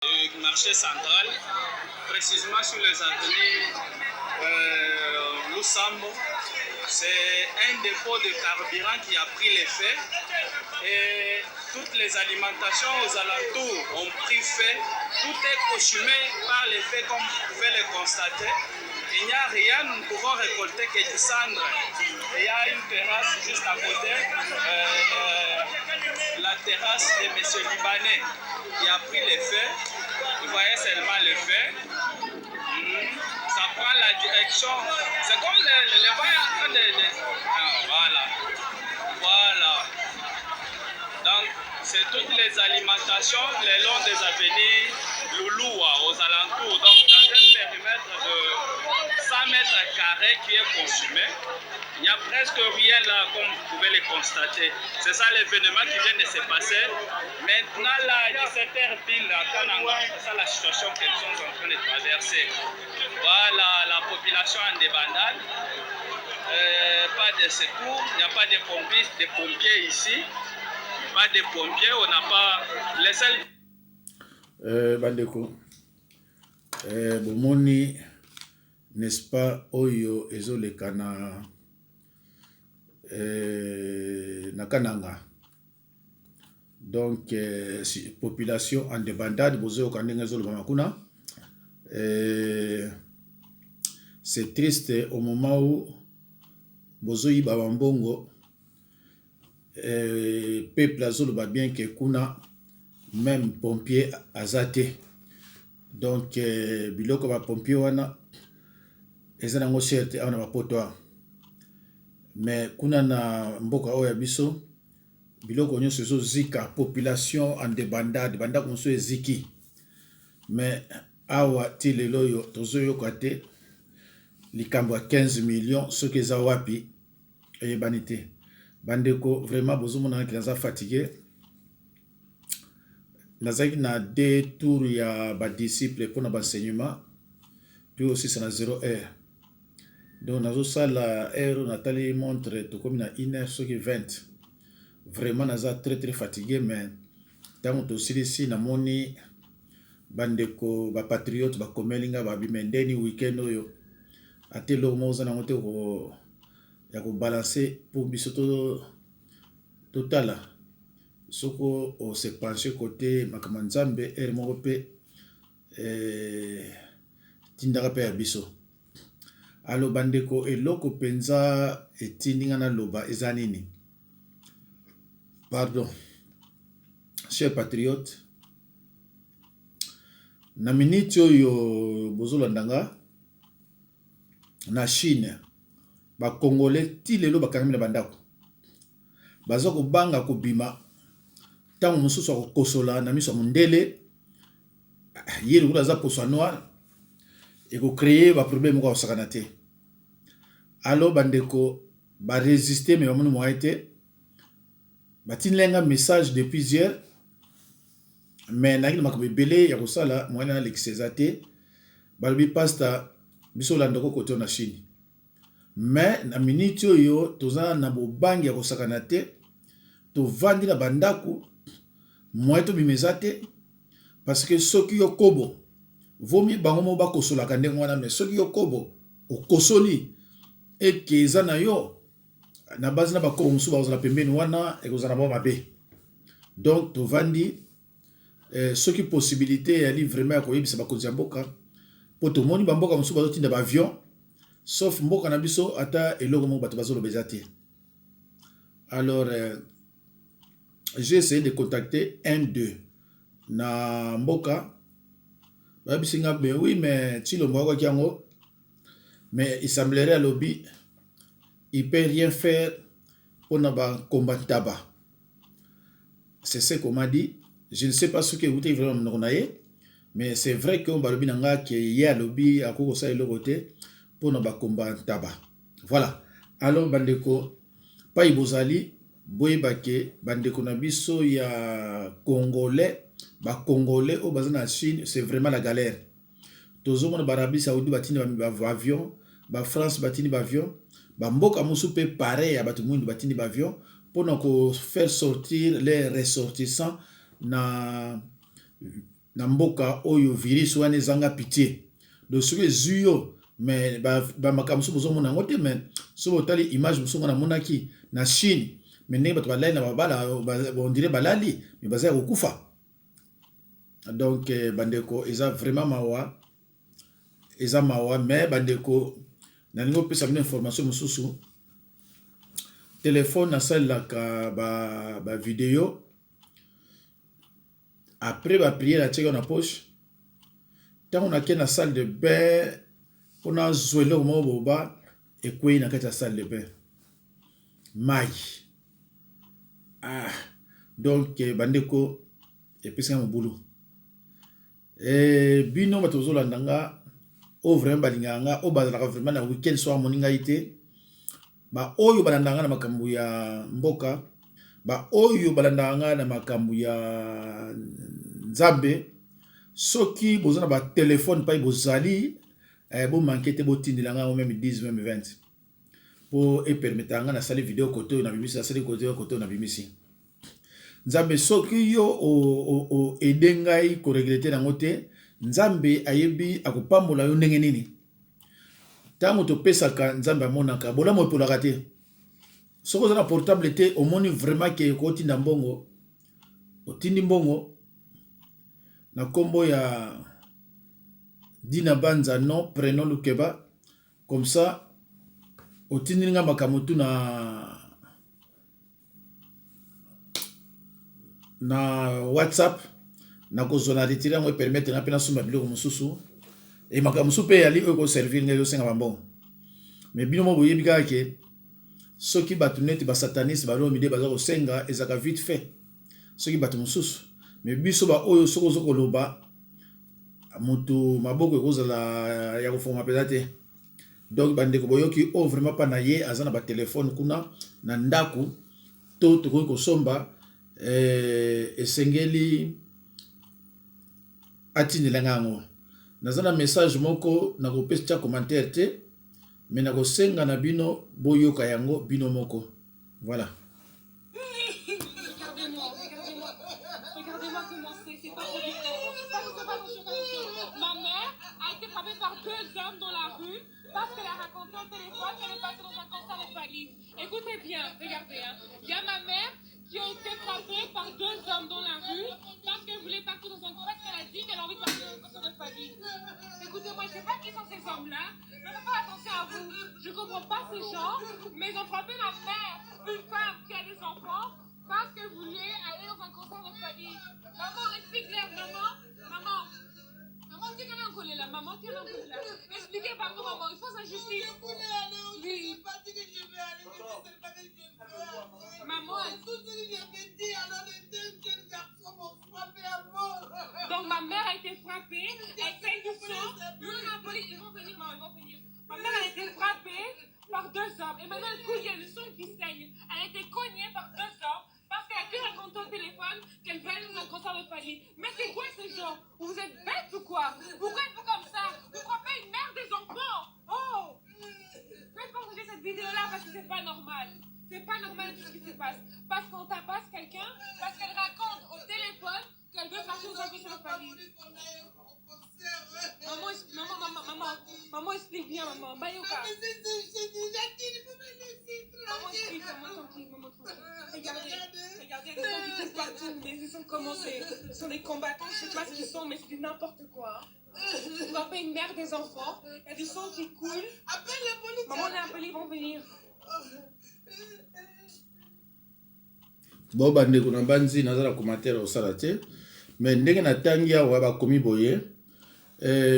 du marché central, précisément sur les avenues Lusambo. C'est un dépôt de carburant qui a pris l'effet et toutes les alimentations aux alentours ont pris feu. Tout est cauchemé par l'effet comme vous pouvez le constater. Il n'y a rien, nous ne pouvons récolter que du cendre. Il y a une terrasse juste à côté, la terrasse de M. Libanais qui a pris l'effet. Vous voyez seulement le feu. Ça prend la direction. C'est comme les voyants voilà. Voilà. Donc, c'est toutes les alimentations le long des avenues Louloua aux alentours. Donc, dans un périmètre de 100 mètres carrés qui est consumé, il n'y a presque rien là, comme vous pouvez le constater. C'est ça l'événement qui vient de se passer. Maintenant, là, 17h pile à Kananga, c'est ça la situation qu'ils sont en train de traverser. Voilà, la population en débandade. Pas de secours, il n'y a pas de pompiers ici. Pas de pompiers, on n'a pas les seuls. Bandeko, bomoni, n'est-ce pas, Oyo, ezoleka na Kananga. Donc, population en débandade, bozo kandenga zolo makuna. C'est triste au moment où bozo yiba bambongo. Peuple azolo ba bien que kuna même pompier azate. Donc biloko ba pompier wana ezana ngo certe ana ba poto. Mais kuna na mboka oya biso biloko nyonso zo zika population en débandade banda konso eziki. Mais awa ti lelo yo tozo yoka te likambo 15 millions ce que za wapi eyebani te. Bandeko, vraiment, bozomona ki naza fatigué. Nazaki na deux tours ya ba disciple pour na enseignement. Puis aussi c'est na 0 heure. Donc nazo sala heure natali montre to comme na 1 heure ce qui 20. Vraiment naza très fatigué mais tant to silisi na moni bandeko ba patriote ba komelinga ba bimendeni weekend oyo. Atelo moza na ngote ko ya ko balancer pour biso total soko o se pencher côté makamanzambe er moko pe tindaka pe ya biso alo bandeko eloko penza etindinga na loba eza nini pardon chers patriotes na minute oyo bozolandanga na Chine ba Congolais ti lelo bakangami na bandako baza kobanga kobima tango mosusu akokosola na miso ya mondele ye lokola aza poso noir ekocreye baproblème moko akosakana te alo bandeko baresiste me bamoni moye te batindelenga message depuis hier mais nayaki na makambo ebele ya kosala moyena na lekisa eza te balobi pasta biso olandako kote na Chine. Mais na minute oyo toza na bobangi ya kosakana te tovandi na bandako moye tobimeza te parce que soki yo kobo vomi bango mo bakosolaka ndenge wana mais soki yo kobo okosoli eke eza na yo na base na bakobo mosusu bazala pembeni wana ekozala ba mabe. Donc tovandi soki possibilité yali vraiment ya koyebisa bakonzi ya mboka po tomoni bamboka mosusu bazotinda ba avion sauf mboka na biso ata eloko moko bato bazolo bezate. Alors j'ai essayé de contacter un d'eux na mboka babisinga mais oui mais Tshilombo kwa kiango mais il semblerait à lobby il peut rien faire pour na ba combattre tabac. C'est ce qu'on m'a dit. Je ne sais pas ce que vous avez vraiment nonaye mais c'est vrai que on ba lobby nanga que y a lobby à koko sa eloko te pour na ba combattre tabac. Voilà. Alors bandeko pa ibozali boye bake bandeko na biso ya congolais ba congolais au bazin na Chine c'est vraiment la galère. Tozo mona barabi saoudi batini ba avion ba France batini ba avion ba mboka musu pe pareil ya batu mwindu batini ba avion pour na ko faire sortir les ressortissants na na mboka oyo virus wana ezanga pitié. Donc soki ezwi yo mais bamakambo mosusu bozomona yango te, mais soki otali image mosusu ngo namonaki na Chine, mais ndenge bato balali na babala ondire balali mais baza ya kokufa. Donc bandeko eza vraiment mawa, eza mawa, mais bandeko nalingi opesa bino information mosusu. Téléphone nasalelaka ba vidéo après ba prière atiaki na poche, ntango nake na salle de bain mpona zwa eloko moko boba ekwei na kati ya salle de bain mai. Donc bandeko epesaka mobulu. Bino bato bozolanda nga oyo vraiment balingaka nga, oyo bazalaka vraiment na weekend soir amoni ngai te, ba oyo balandaka nga na makambo ya mboka, ba oyo balandaka nga na makambo ya nzambe, soki boza na ba telefone pai bozali bomanke te botindela nga même 10 même 20 po epermetaka nga nasali video kote oyo na bimisi, nasali kote oyo na bimisi. Nzambe soki yo ede ngai koregrete nango te, nzambe ayebi akopambola yo ndenge nini. Ntango topesaka nzambe amonaka, bolamu epolaka te. Soki oza na portable te omoni vraiment ke kotinda mbongo, otindi mbongo na kombo ya Dina Banza non prénom Lukeba, comme ça otindi nga makambo tu na WhatsApp na kozona retire yango permettre na pena sumba biloko mosusu et makambo mosusu pe yali oyo koservir ngai yosenga bambongo. Mais bino mo boyebi kaka ke soki bato neti basataniste balobi de baza kosenga ezaka vite fait soki bato mosusu, mais biso ba oyo soko ozokoloba moto maboko ekozala ya kofoma mpenza te. Donc bandeko boyoki oyo vraiment pa na ye aza na batelefone kuna na ndako to tokoki kosomba esengeli atindela nga yango. Naza na message moko nakopesa tia commentaire te, mais nakosenga na bino boyoka yango bino moko. Voilà. Regardez-moi comment c'est pas ma mère a été frappée par 2 hommes dans la rue parce qu'elle a raconté au téléphone qu'elle est passée dans un concert de Fali. Écoutez bien, regardez, hein. Il y a ma mère qui a été frappée par 2 hommes dans la rue parce qu'elle voulait partir dans un concert, parce qu'elle a dit qu'elle a envie de partir dans un concert de Fali. Écoutez-moi, je sais pas qui sont ces hommes-là, mais faites pas attention à vous. Je comprends pas ces gens, mais ils ont frappé ma mère, une femme qui a des enfants, parce qu'elle voulait aller dans un concert de Fali. Maman, explique-leur, maman, qui est en colère là, maman, qui est en colère là. Expliquez pardon, maman, il faut sa justice. Oui. Maman, donc ma mère a été frappée, elle fait du sang. Nous, on a police, ils vont venir, maman, ils vont venir. Ma mère a été frappée par 2 hommes. Et maintenant, il y a le sang qui saigne. Elle a été cognée par 2 hommes. Parce qu'elle a pu raconter au téléphone qu'elle va aller dans un concert de Fali. Mais c'est quoi ces gens? Vous êtes bêtes ou quoi? Pourquoi êtes-vous comme ça? Vous frappez une mère des enfants. Oh! Faites partager cette vidéo-là parce que c'est pas normal. C'est pas normal tout ce qui se passe. Parce qu'on tabasse quelqu'un, parce qu'elle raconte au téléphone qu'elle veut partir dans un concert de Fali. Maman, explique bien, maman. Bayoka. Maman, explique, maman, tranquille. Regardez, les gens qui courent partout, les gens comment c'est. Ce sont des combattants, je sais pas ce qu'ils sont, mais c'est n'importe quoi. On va pas une mère des enfants, il y a du sang qui coule. Appelle la police. Maman, on a appelé, ils vont venir. Bon bandeko na banzi nazala commentaire osala te, mais ndenge na tangi awa bakomi boye.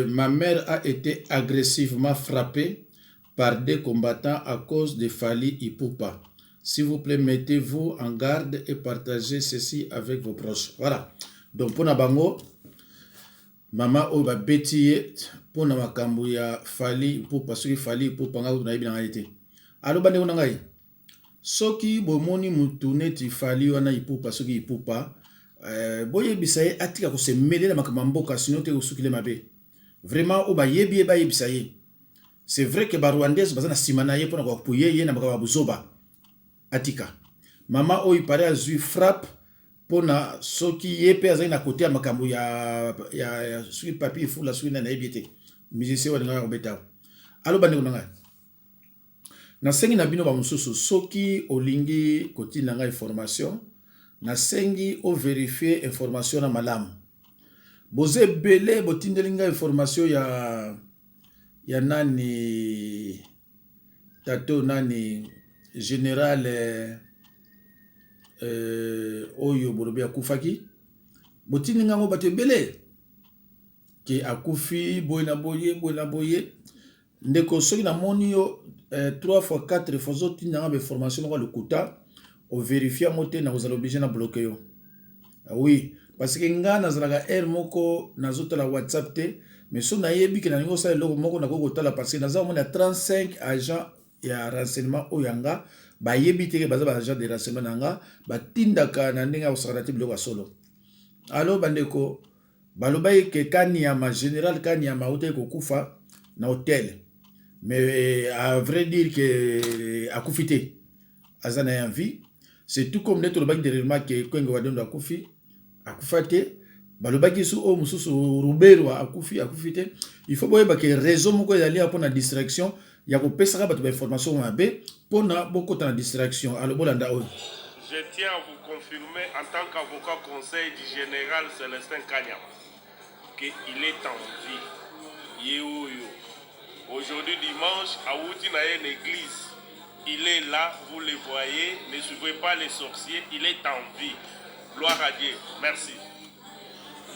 Ma mère a été agressivement frappée par des combattants à cause de Fali Ipupa. S'il vous plaît, mettez-vous en garde et partagez ceci avec vos proches. Voilà. Donc, pour Nabango, maman oba betiye pour na makambo ya Fali Ipupa, soki Fali Ipupa nga na yebi na été. Alo bande ko ngai. Soki bomoni mutu neti Fali wana Ipupa, soki Ipupa, boyebisa ye atika ko se mêler na makambo mboka sino te osukile mabe. Vraiment oba yebi eba yebisa ye. C'est vrai que ba Rwandais bazana simana ye pona ko puye ye na makambo buzoba. Atika. Maman oyi pare azui frappe pona soki ye pe azali na côté ya makambo ya soki papier fula soki na yebi te musicien wa ngaka beta alo bande ko nanga na sengi na bino ba mususu soki olingi kotina nga information na sengi o vérifier information na malamu boze belé botindeli nga information ya nani tato nani général oyo bolobi akufaki botindeli nga ngo bato ebele ke akufi boye na boye ndeko soki na moni yo 3 fois 4 fois zotinda nga information ngo lokuta o vérifier moté na kozala obligé na bloquer yo oui parce que nga nazalaka air moko nazotala WhatsApp te mais so nayebi ke na ningo sa eloko moko nakoki kotala parce que naza mona 35 agents ya renseignement oyanga bayebi te ke baza ba agent de renseignement nanga batindaka na ndenge ya kosakana te biloko ya solo alo bandeko balobai ke Kanyama général Kanyama ote kokufa na hôtel mais à vrai dire que akufi te aza na envie c'est tout comme neto lobaki derrière ke Kwenge Wadondo akufi akufa te balobaki su o mususu Rubero akufi te il faut boyeba ke réseau moko ezali mpona distraction ya kopesaka bato ba information mabe mpona bokota na distraction alo bolanda oyo. Je tiens à vous confirmer en tant qu'avocat conseil du général Célestin Kanyama qu'il est en vie. Yeoyo. Aujourd'hui dimanche, à Woutinayen église, il est là, vous le voyez, ne suivez pas les sorciers, il est en vie. Gloire à Dieu, merci.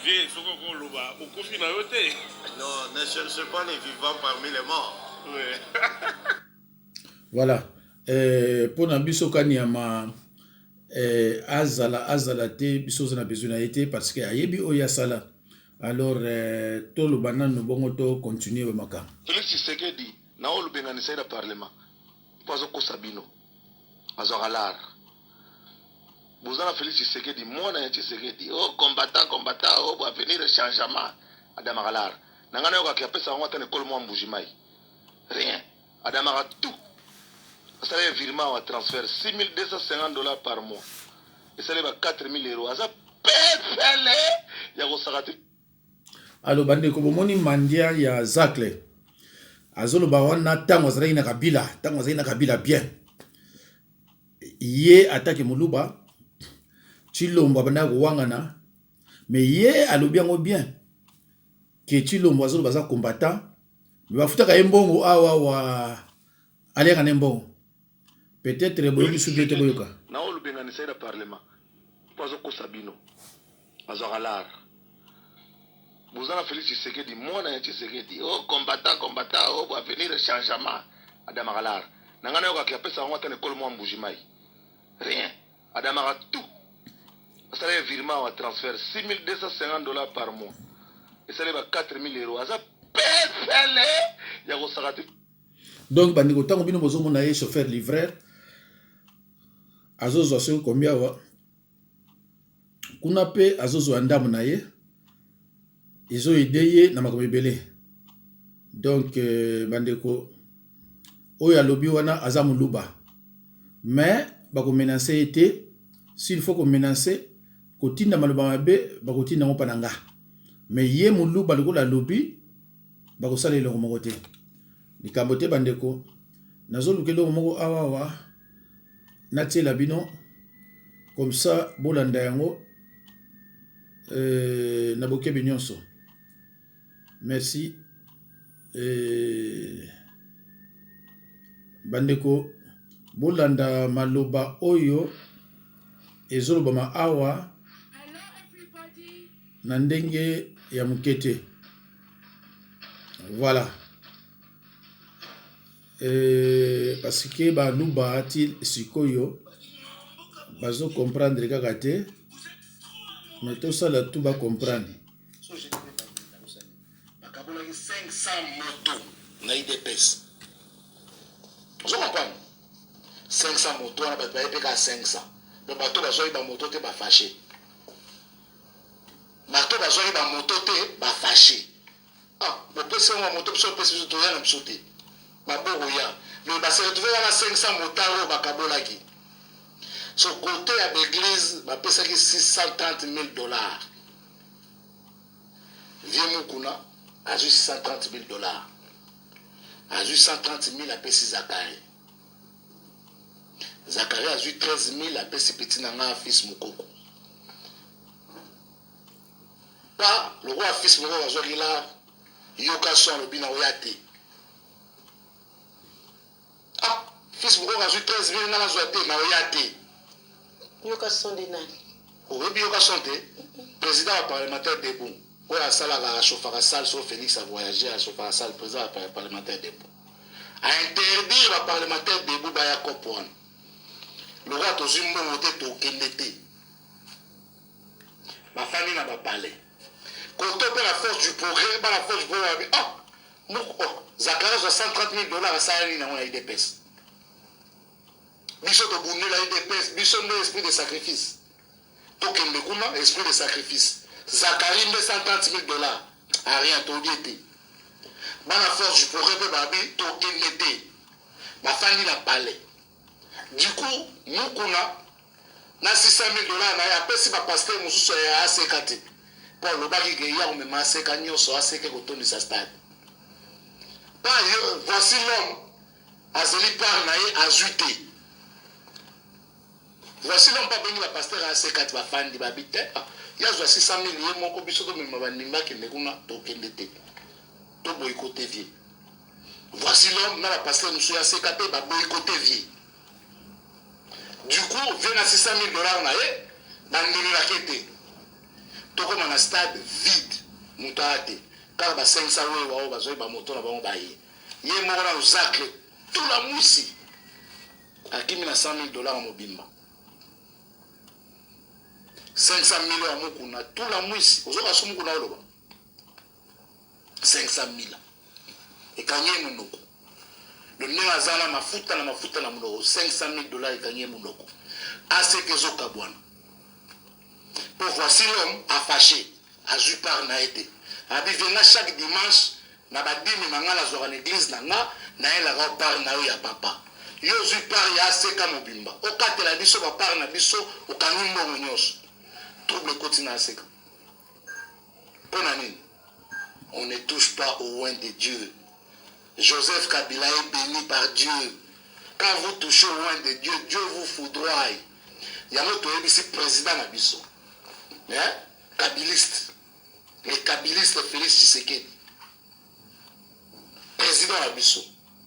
Vieux, ce qu'on voit, au conflit dans le thé. Non, ne cherchez pas les vivants parmi les morts. Oui. Voilà. Pour Nabiso Kanyama, azala te biso na besoin na été parce que ayebi oya sala. Alors tout le banan no bongo to continuer maka. Félix Tshisekedi na olu benganisa le parlement. Pazo ko Sabino. Azoralar. Bozana Félix Tshisekedi mona ya Tshisekedi oh combattant oh va venir changement adamagalar. Nangana yoka kiapesa ngwa ne kolmo mbujimai. Rien. Adamara tout. Ça veut virement ou transfert $6,250 par mois. Et ça va 4,000 euros. Ça pèse ya ko sakati. Alo bande ko bomoni mandia ya Zakle azolo bawana tango zrai na kabila bien ye attaque muluba Chilombo bana ko wangana mais ye alobi yango bien ke Chilombo azolo baza combattant mais bafutaka embongo awa wa alenga nembongo peut-être boyoki subite boyoka na olu benganisa le parlement pazo ko Sabino azoralar. Bozana Félix Tshisekedi mona ya Tshisekedi oh combattant oh va venir changement adamagalar. Nangana yoka kiapesa ngwa ne kolmo mbujimai. Rien. Adamara tout. Ça veut virement ou transfert $6,250 par mois. Et ça va 4,000 euros. Ça pèse ya ko sakati. Donc bandiko tango bino bozo mona ye chauffeur livreur azozo aso combien wa kuna pe azozo andamu na ye ils ont aidé na makambo ebele donc bandeko oyo alobi wana aza muluba mais bako menacer été s'il faut ko menacer kotinda maloba mabe bakotinda ngo pananga mais ye muluba lokola alobi bako sala eloko moko te likambo te bandeko nazoluka eloko moko awawa natiela bino comme ça bolanda yango na bokebi nyonso. Merci. Bandeko bolanda maloba oyo ezolobama awa na ndenge ya mukete. Voilà. Parce que baluba ati sikoyo bazo comprendre kaka te mais tout ça là tout va comprendre. 500 motos na IDPS. Vous comprenez? 500 motos on a payé 500. Donc bateau bazoyi ba moto te ba fâché. Bateau bazoyi ba moto te ba fâché. Ah, mais pèse moi moto so pèse to ya na psoté. Ba boya. Mais ba se retrouver na 500 motards ba kabolaki. son côté à l'église va payer 630 000 dollars. Vieux Moukouna a juste 630 000 dollars. A juste 130 000 à payer Zacharie. Zacharie a juste 13 000 à payer ses petits nanga fils Moukoko. Pas le roi fils Moukoko a joué là. Yoka son le bina oyate. Ah, fils Moukoko a juste 13 000 nanga joué na oyate. Yoka son de nani. Oyebi yoka son te. Président parlementaire debout. Pour la salle à chauffer la salle, sauf Félix a voyagé à chauffer la salle, président parlementaire debout. A interdire le parlementaire debout à Kopouan. Le roi Tozumbo voté au Kendete. Ma famille n'a pas parlé. Quand on perd la force du progrès, la force du progrès, Zacharie a 130 000 dollars à Sahel, on a eu des pèses. Bichot de Boundé a eu des pèses, Bichot de l'esprit de sacrifice. Token de Kouna, esprit de sacrifice. Zacharie met 130 000 dollars. A rien, tout dit. La force du progrès, tout dit. Ma famille n'a parlé. Du coup, nous, na 600 000 dollars, na après si ma pasteur nous soit assez caté. Pour le bagage qui a on me assez canyon soit assez que autour de sa stade. Voici l'homme. Azeli par naïe azuté. Voici l'homme pas béni la pasteur assez caté va fan di babite. Il y a 600 000 yé mon cobiso de me mandinga qui ne kuna token de té. To boycotté vie. Voici l'homme na la pasteur nous soit assez caté va boycotté vie. Du coup, vient à 600 000 dollars dans le raquette. Tout comme un stade vide, moutate. Car 500 euros, va moto na ba baye. Yé mort na zacle tout la moussi. À qui 100 000 dollars en mobimba. 500 000 euros à Mokuna, tout la moussi. Aux autres, à Mokuna, 500 000. Et quand il y a un monoko. Le nez à Zana ma futa na monoko. 500 000 dollars et quand il y a un monoko. Assez que Zokabouane. Pour voici l'homme a fâché, a ju par na été. A vivre chaque dimanche, na badimi na la zora l'église na la par na ya papa. Yo ju par ya seka mobimba. O katela biso ba par na biso o kanimbo nyos. Trouble quotidien seka. Ponani. On ne touche pas au loin de Dieu. Joseph Kabila est béni par Dieu. Quand vous touchez au loin de Dieu, Dieu vous foudroie. Il y a notre président Nabiso. Hein? Kabiliste. Les kabilistes Félix Tshisekedi. Président Nabiso.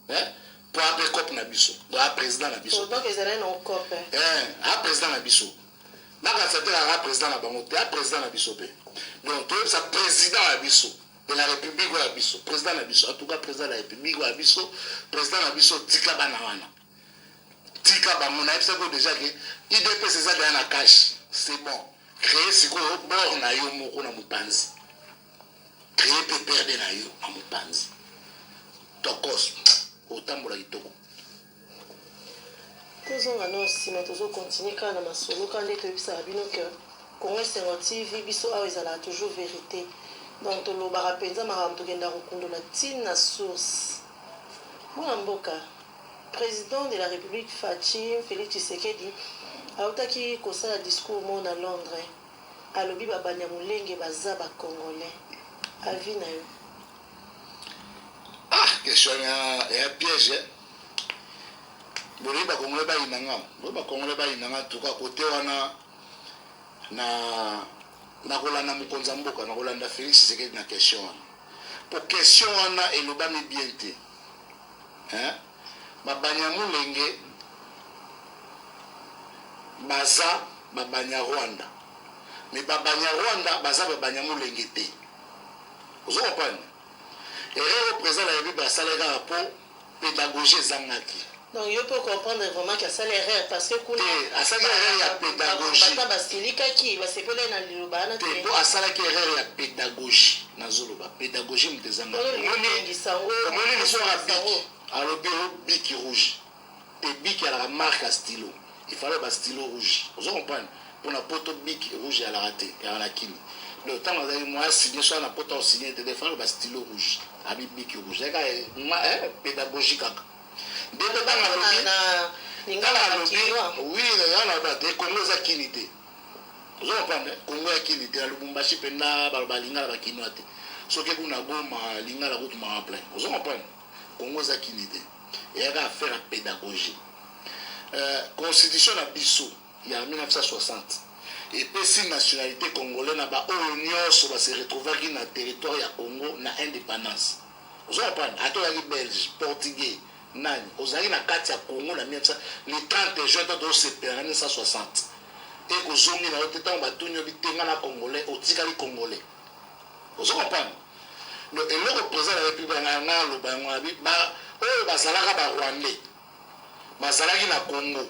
Hein? Pour appeler COP Nabiso. Pour appeler président Nabiso. Donc ils allaient en COP. Hein? Président Nabiso. Là, quand c'était la président Nabiso, président Nabiso. Donc, c'est président Nabiso. De la République Nabiso. Président Nabiso. En tout cas, président de la République Nabiso. Président Nabiso, Tika Banawana. Tika Bamona, il sait déjà que IDP, c'est ça dans la cache. C'est bon. Créer ce qu'on bord na yo moko na mupanzi. Créer peut perdre na yo na mupanzi. Tokos. Otambola itoko. Tozonga no sima tozo continuer kana masolo kande tobisa bino que Congo TV biso awa ezala toujours vérité. Donc tolobaka penza makambo tokenda kokundola ntina source. Mwana mboka président de la République Fatim Félix Tshisekedi autaki kosala discours mo na Londres. Alobi babanya mulenge baza ba congolais. Avis na yo. Ah, question ya piège. Boli ba congolais ba inanga. Ba congolais ba inanga tuka côté wana na kolanda mokonza mboka na kolanda Félix Tshisekedi na question wana. Pour question wana elobami bien te. Hein? Babanya mulenge baza babanya Rwanda. Mais babanya Rwanda baza babanya mulenge te. Vous comprenez? Et représente la République basalega rapport pédagogie zangaki. Donc il peut comprendre vraiment qu'il y a ça l'erreur parce que kuna a ça l'erreur ya pédagogie. Bata basilika ki basepele na lilobana te. Pour a ça la erreur ya pédagogie na zoloba. Pédagogie mtezanga. Moni sango. Moni ni so rapide. Alors bic rouge. Et bic à la marque à stylo. Il fallait un stylo rouge. Vous comprenez? Pour la poteau bic rouge à la raté, à la kini. Le temps où moi signé soit la poteau signé, il fallait un stylo rouge. Avec bic rouge. C'est pédagogique. Lingala bakinois. Oui, Lingala bakinois. Congo za kini te. Vous comprenez? Congo ya kini te. Lubumbashi pena Lingala bakinois te. Soki kuna goma Lingala kutu ma plein. Vous comprenez? Congo za kini te. Et il y a affaire à pédagogie. Constitution na biso il y a 1960. Et puis si nationalité congolaise na ba nyonso ba se retrouver qui na territoire ya Congo na indépendance. Vous comprenez? Atolaki belge, portugais, nani. Ozali na kati ya Congo na 1960. Le 30 juin de septembre 1960. Et kozongi na oteta ba tunyo bitenga na congolais, otikali congolais. Vous comprenez? Le représentant de la République na lobango ba oyo bazalaka ba Rwandais. Bazalaki na Congo.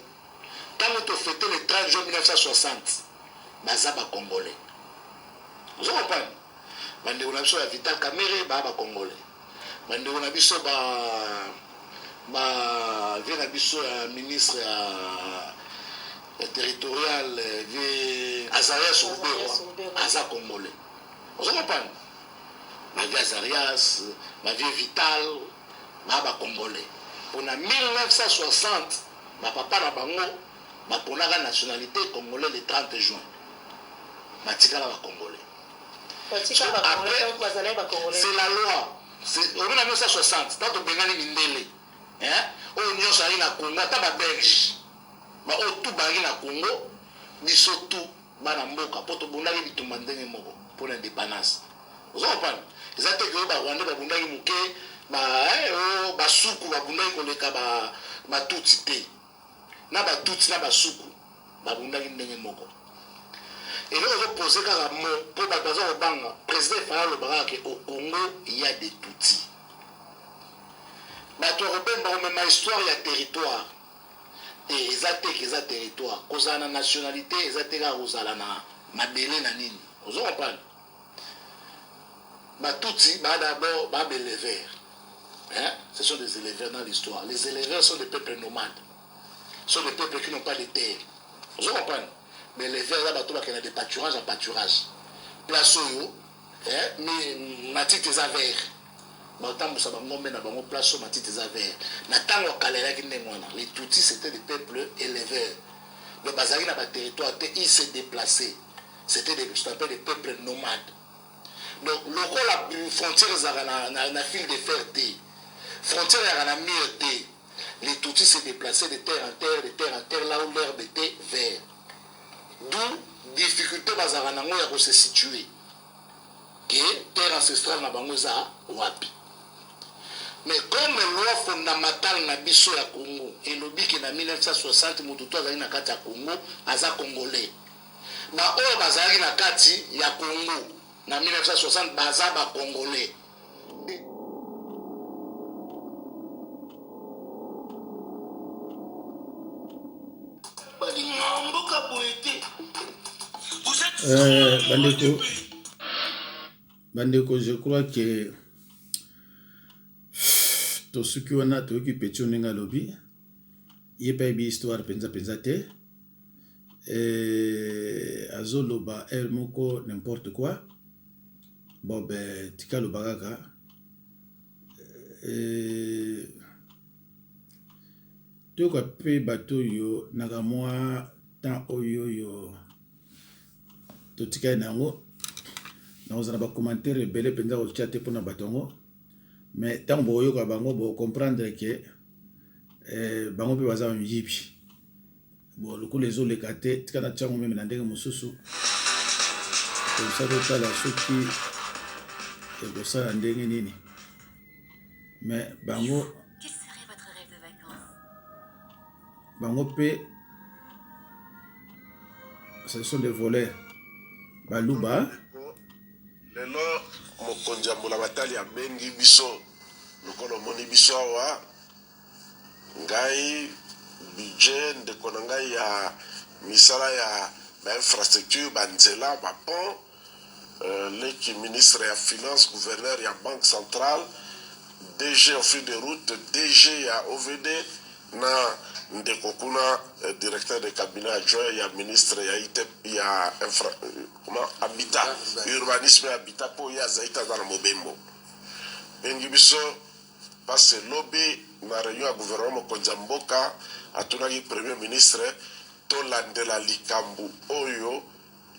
Quand on fêtait le 30 juin 1960, bazaba congolais. Vous comprenez? Bande on a biso ya Vital Kamerhe ba congolais. Bande on a biso ba vient biso ministre territorial Azarias Oubero Aza congolais. Vous comprenez? Ma vie Azarias, ma vie Vital ba congolais. Pour 1960, ma papa na bango pour la nationalité congolaise le 30 juin. Matika la congolais. C'est la loi. C'est en 1960. Tant que Bengali Mindele. Hein? On y a na Congo, ta belge. Ma o tout bari na Congo, biso tout bana mboka poto bundaki bitumandenge moko pour l'indépendance. Vous comprenez? Ils ont été ba Rwanda ba bundaki muke ba suku ba bundaki koleka ba tutsi te. Na ba tutsi na ba suku ba bundaki ndenge moko. Et là, on va poser un mot pour le président Fara Lobarak au Congo, il y a des Tutsis. Mais tu as même histoire, il y a territoire. Et ils ont territoire. Quand on a une nationalité, ils ont une mabélé na nini. Vous comprenez? Les Tutsis, d'abord, des éleveurs. Ce sont des éleveurs dans l'histoire. Les éleveurs sont des peuples nomades. Ce sont des peuples qui n'ont pas de terre. Vous comprenez? Mais les vers là, il y a des pâturages en pâturage. Place où, mais ma petite est à verre. Les Tutsis c'était des peuples éleveurs. Le Bazari n'a pas de territoire, ils se déplaçaient. C'était des peuples nomades. Donc, la frontière est un fil de fer. Frontière est un mur. Les Tutsis se déplaçaient de terre en terre, là où l'herbe était verte. D'où difficulté bazaranango ya se situer. Que terre ancestrale na bango za wapi. Mais comme loi fondamentale na biso ya Congo, et lobi que na 1960 mututo azali na kati ya Congo, aza congolais. Na oyo bazali na kati ya Congo na 1960 baza ba congolais. Bandeko, je crois que to suki wana to ki petio nenga lobi yepa bi histoire penza te azoloba el moko n'importe quoi bob tika lobaka to ka pe bato yo nakamwa tan oyo to tika nango na ba commentaire belé penza ko chatte pour na batongo mais tant boyo ka bango bo comprendre que bango pe baza yibi bon le coup les autres les katé tika na tsango même na ndenge mususu comme ça to la soki et ko ça ndenge nini mais bango quel serait votre rêve de vacances? Bango pe ce sont des voleurs baluba lelo mokonzi mbula batali ya bengi biso lokolo moni biso awa ngai budget ndeko na ngai ya misala ya ba infrastructure ba nzela ba pont leki ministre ya finance gouverneur ya banque centrale DG office de route DG ya OVD na ndeko kuna directeur de cabinet adjoint ya ministre ya ya habitat urbanisme et habitat po ya zaita dans mobembo bengi biso parce lobby na réunion ya gouvernement mokonzi mboka atunaki premier ministre tolandela likambo oyo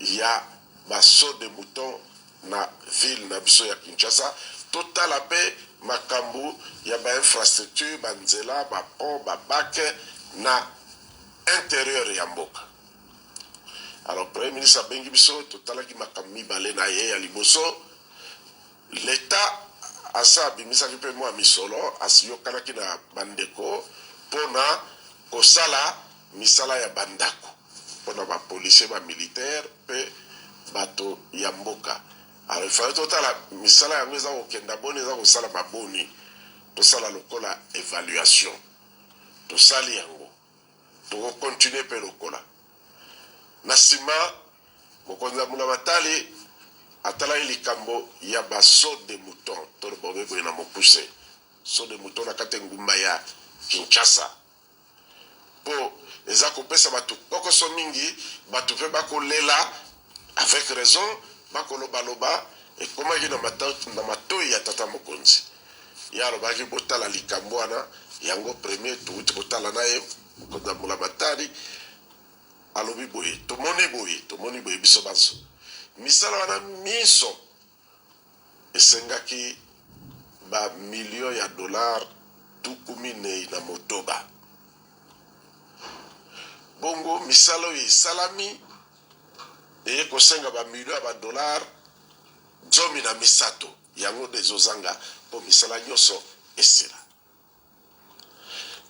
ya baso de mouton na ville na biso ya Kinshasa, totala pe makambo ya bainfrastructure, banzela, bapont, babake na intérieur ya mboka. Alors premier ministre abengi biso totalaki makambo mibale na ye ya liboso. L'État asa abimisaki mpe mwa misolo asiyokanaki na bandeko mpona kosala misala ya bandako mpona bapolisier bamilitaire mpe bato ya mboka. Alors ifale totala misala yango eza kokenda boni, eza kosala maboni, tosala lokola évaluation, tosali yango tokokontinue mpe lokola. Na nsima mokonzi ya Mulamatali atalaki likambo ya baso de mouton to bobe boye na mopuse so de mouton na kati ngumba ya Kinshasa po eza kopesa bato kokoso mingi, bato mpe bakolela avec raison, bakolobaloba ekomaki na matoi ya tata mokonzi ye alobaki botala likambo wana yango premier touti kotala na ye mokonzi ya Mulamatali alobi boye tomoni boye biso banso misala wana miso esengaki ba million ya dollar tukumine na motoba. Bongo misala oyo esalami eye kosenga ba million ya ba dollar 17 yango dezozanga po misala nyonso esila.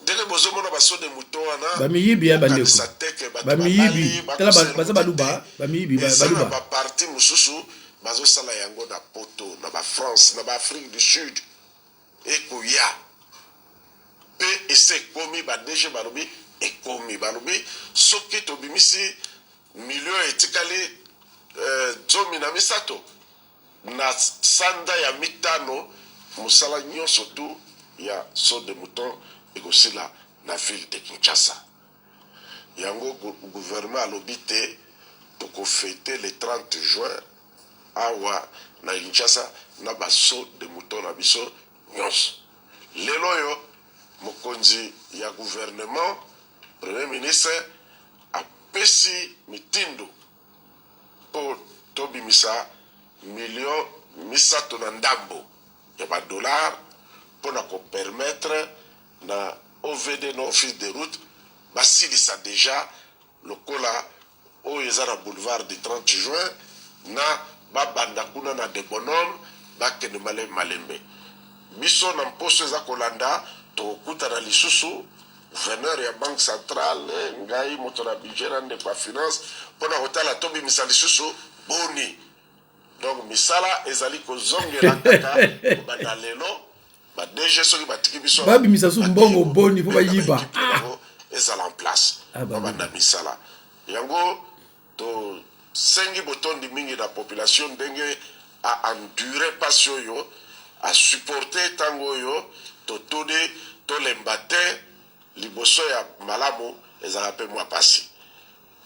Dès que bozomona baso de mouton wana bamiyibi ya bandeko bamiyibi tala baza baluba bamiyibi baluba ba parti mususu bazo sala yango na poto na ba France na ba Afrique du Sud ekoya pe ese komi ba DG balobi ekomi balobi soki to bimisi million etikali zomi na misato na sanda ya mitano musala nyonso tu ya so de mouton ekosila na ville de Kinshasa. Yango gouvernement alobi te toko fêter le 30 juin awa na Kinshasa na baso de mouton na biso nyonso. Lelo yo mokonzi ya gouvernement premier ministre apesi mitindo po tobimisa million misato na ndambo ya ba dollar pona ko permettre na OVD no office de route basilisa déjà lokola oyo eza na boulevard du 30 juin na babanda kuna na de bonhomme bakende malembe biso na mposo eza kolanda tokutana lisusu gouverneur ya banque centrale ngai moto na budget na ndeko ya finance mpona kotala tobimisa lisusu boni. Donc misala ezali kozongela kaka kobanda lelo ba DG soki batiki biso babimisa su mbongo boni po bayiba ezala en place babanda misala yango to sengi botondi mingi na population ndenge a enduré pasi oyo a supporter tango oyo totode tolemba te liboso ya malamu ezala mpe mwa pasi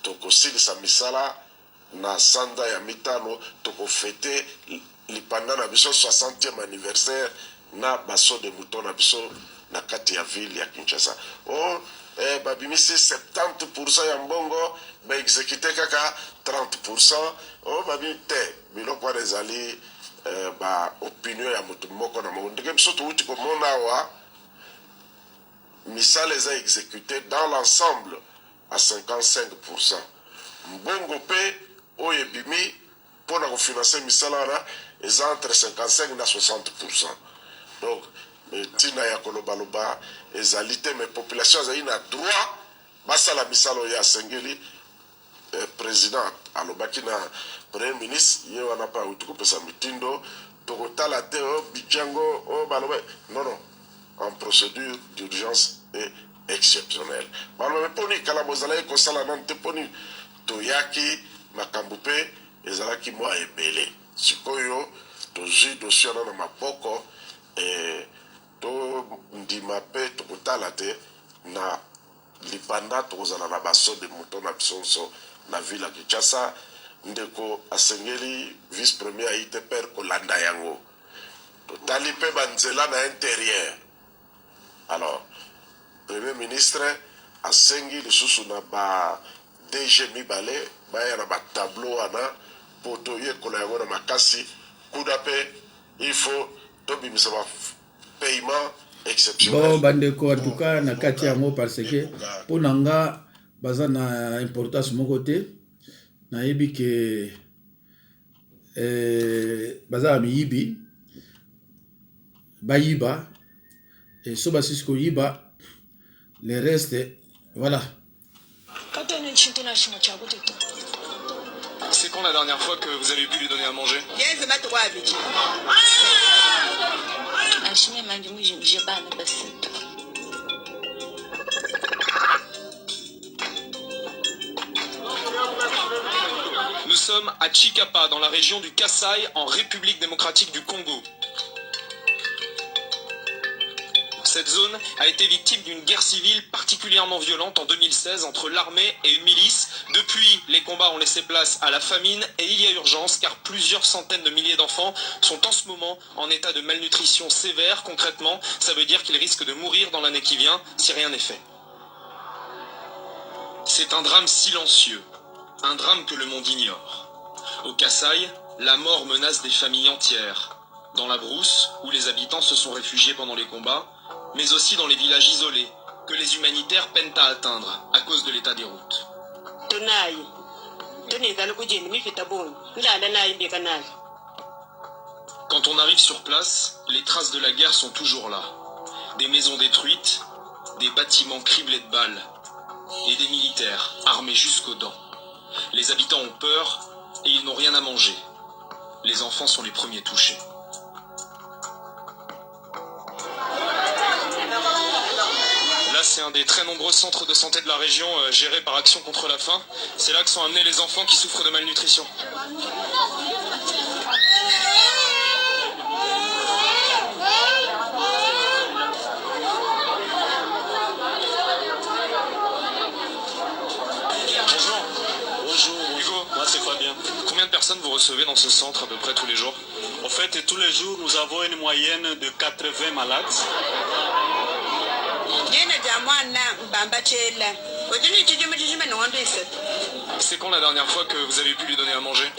tokosilisa misala na sanda ya mitano tokofete lipanda na biso 60e anniversaire na baso de mouton na biso na kati ya ville ya Kinshasa. Babimisi 70% ya mbongo ba exécuté kaka 30%. Babi te biloko wana ezali ba opinion ya moto moko na moko ndenge biso touti komona awa misala eza exécuté dans l'ensemble à 55%. Mbongo pe oyo ebimi mpona kofinanse misala wana eza entre 55 na 60%. Donc tina ya kolobaloba ezali te mais population ezali na droit basala misala oyo asengeli président alobaki na premier ministre ye wana mpe auti kopesa mitindo tokotala te bijango baloba non en procédure d'urgence et exceptionnelle baloba mponi kala bozalaki kosala nani te mponi toyaki makambo mpe ezalaki mwa ebele sikoyo tozwi dossier wana na maboko to ndima mpe tokotala te na lipanda tokozala na baso de mouton na biso nyonso na ville ya Kinshasa ndeko asengeli vice premier ayi te pere kolanda yango totali mpe banzela na intérieur. Alors premier ministre asengi lisusu na ba DG mibale baya na ba tableau wana po toyekola yango na makasi kuda mpe il faut tobimisa ba paiement exceptionnel. Bon bandeko en tout cas na kati yango parce que mpo na nga baza na importance moko te nayebi ke baza na miyibi bayiba et so basisi koyiba le reste voilà. C'est quand la dernière fois que vous avez pu lui donner à manger? Nous sommes à Chikapa, dans la région du Kasaï, en République démocratique du Congo. Cette zone a été victime d'une guerre civile particulièrement violente en 2016 entre l'armée et une milice. Depuis, les combats ont laissé place à la famine et il y a urgence car plusieurs centaines de milliers d'enfants sont en ce moment en état de malnutrition sévère. Concrètement, ça veut dire qu'ils risquent de mourir dans l'année qui vient si rien n'est fait. C'est un drame silencieux, un drame que le monde ignore. Au Kasaï, la mort menace des familles entières. Dans la brousse, où les habitants se sont réfugiés pendant les combats, mais aussi dans les villages isolés, que les humanitaires peinent à atteindre à cause de l'état des routes. Quand on arrive sur place, les traces de la guerre sont toujours là. Des maisons détruites, des bâtiments criblés de balles, et des militaires armés jusqu'aux dents. Les habitants ont peur et ils n'ont rien à manger. Les enfants sont les premiers touchés. Là, c'est un des très nombreux centres de santé de la région gérés par Action contre la faim. C'est là que sont amenés les enfants qui souffrent de malnutrition. Combien de personnes vous recevez dans ce centre à peu près tous les jours? En fait, tous les jours, nous avons une moyenne de 80 malades. C'est quand la dernière fois que vous avez pu lui donner à manger?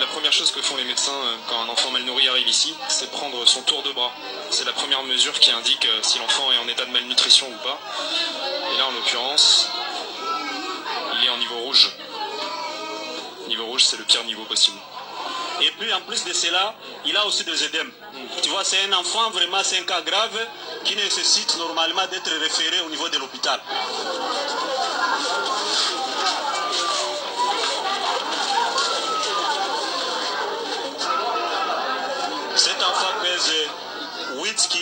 La première chose que font les médecins quand un enfant mal nourri arrive ici, c'est prendre son tour de bras. C'est la première mesure qui indique si l'enfant est en état de malnutrition ou pas. Et là, en l'occurrence, il est en niveau rouge. Niveau rouge, c'est le pire niveau possible. Et puis, en plus de cela, il a aussi des œdèmes. Tu vois, c'est un enfant, vraiment, c'est un cas grave qui nécessite normalement d'être référé au niveau de l'hôpital. Cet enfant pèse 8 kg